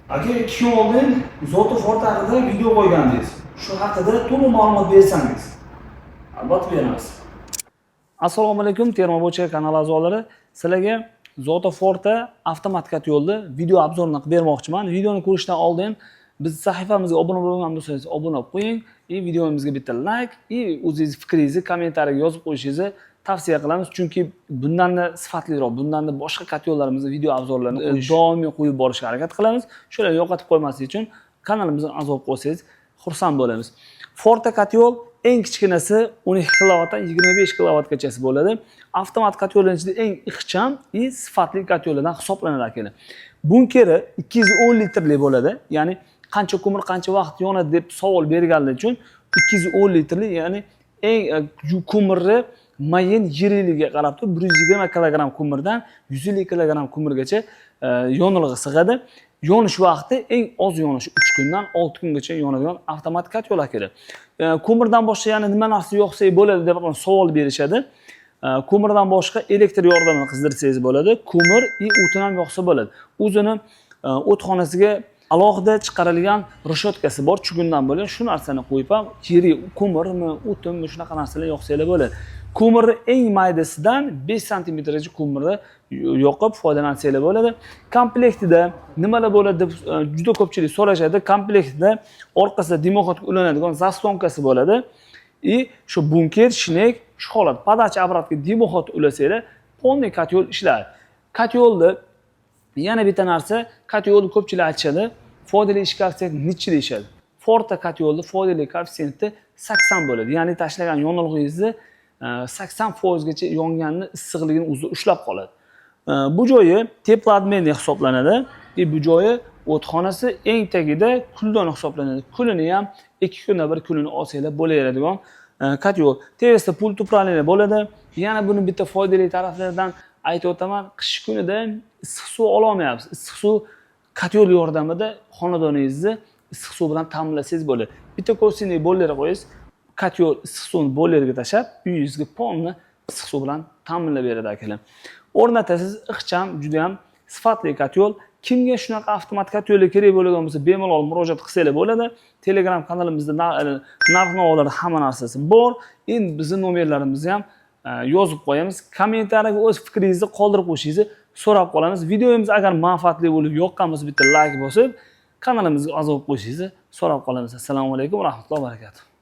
Aka 2 yil oldin Zoto Forte haqida video qo'ygandingiz. Shu haqida to'liq ma'lumot bersangiz. Albatta beramiz. Assalomu alaykum Termobo'cha kanali a'zolari. Sizlarga Zoto Forte avtomat yo'lda video obzorini qilib bermoqchiman. Videoni ko'rishdan oldin biz sahifamizga obuna bo'lmagan bo'lsangiz obuna bo'lib qo'ying, videomizga bitta like, o'zingiz fikringizni kommentariyaga yozib qo'yishingizni tavsiya qilamiz, chunki bundan-da sifatliroq, bundan-da boshqa yo'llarimizni video obzorlarini doimiy qo'yib borishga harakat qilamiz. Shularni yo'qotib qo'ymaslik uchun kanalimizga a'zo bo'lib qolsangiz xursand bo'lamiz. Forte yo'l eng kichkinasi 12 kilovatdan 25 kilovatgacha bo'ladi. Avtomat yo'lning ichida eng ixcham sifatli yo'llardan hisoblanadi akalar. Bunkeri 210 litrli bo'ladi. Ya'ni qancha ko'mir qancha vaqt yonadi deb savol berganlar uchun 210 litrli, ya'ni eng ko'mirni mayin yiriligiga qarab turib 120 kilogramm ko'mirdan 150 kilogramm ko'mirgacha yonilg'i sig'adi. Yonish vaqti eng oz yonishi 3 kundan 6 kungacha yonadigan avtomat yo'l akalar. Ko'mirdan boshqa yana nima narsa yoqsa bo'ladi deb savol berishadi. Ko'mirdan boshqa elektr yordamini qizdirsangiz bo'ladi. Ko'mir o'tin ham yoqsa bo'ladi. O'zini o'txonasiga alohida chiqarilgan rishotkasi bor, chugundan bo'lgan. Shu narsani qo'yib ham yirik ko'mirmi, o'tinmi shunaqa narsalar yoqsangiz bo'ladi. Ko'mirni eng maydasidan 5 santimetrgacha ko'mirni yoqib foydalansanglar bo'ladi. Komplektida nimalar bo'ladi deb juda ko'pchilik so'rashadi. Komplektida orqasida dimoxodga ulanadigan zastonkasi bo'ladi. Shu bunker, shinek, shu holat podacha обратga dimoxod ulasanglar, polniy yo'l ishlaydi. Yo'lda yana bitta narsa, yo'lni ko'pchilik aytishadi, foydali ish koeffitsiyenti nechi deyishadi. Forte yo'lda foydali koeffitsiyenti 80 bo'ladi. Ya'ni tashlagan yonilg'ingizni 80% gacha yonganni issiqligini o'zi ushlab qoladi. Bu joyi teplodmenniy hisoblanadi. Bu joyi o'txonasi eng tagida kuldon hisoblanadi. Kulini ham 2 kunda bir kulini olsanglar bo'laveradigan yo'l. Tevasida pult upravleniya bo'ladi. Yana buni bitta foydali taraflaridan aytib o'taman. Qish kunida issiq suv ola olmayapsiz. Issiq suv yo'l yordamida xonadoningizni issiq suv bilan ta'minlasangiz bo'ladi. Bitta ko'rsinlik bo'llarga qo'yingiz. yo'l issiq suvni bo'llarga tashlab, uyingizga polni issiq suv bilan ta'minlab beradi akalar. O'rnatasiz, ixcham, juda ham sifatli yo'l. Kimga shunaqa avtomat yo'llar kerak bo'lgan bo'lsa, bemalol murojaat qilsanglar bo'ladi. Telegram kanalimizda narx-navolar hamma narsasi bor. Endi bizning nomerlarimizni ham yozib qo'yamiz. Kommentariyaga o'z fikringizni qoldirib qo'yishingizni so'rab qolamiz. Videomiz agar manfaatli bo'lib, yoqqan bo'lsa bitta like bosib, kanalimizga a'zo bo'lib qo'yishingizni so'rab qolamiz. Assalomu alaykum va rahmatullohi va barakatuh.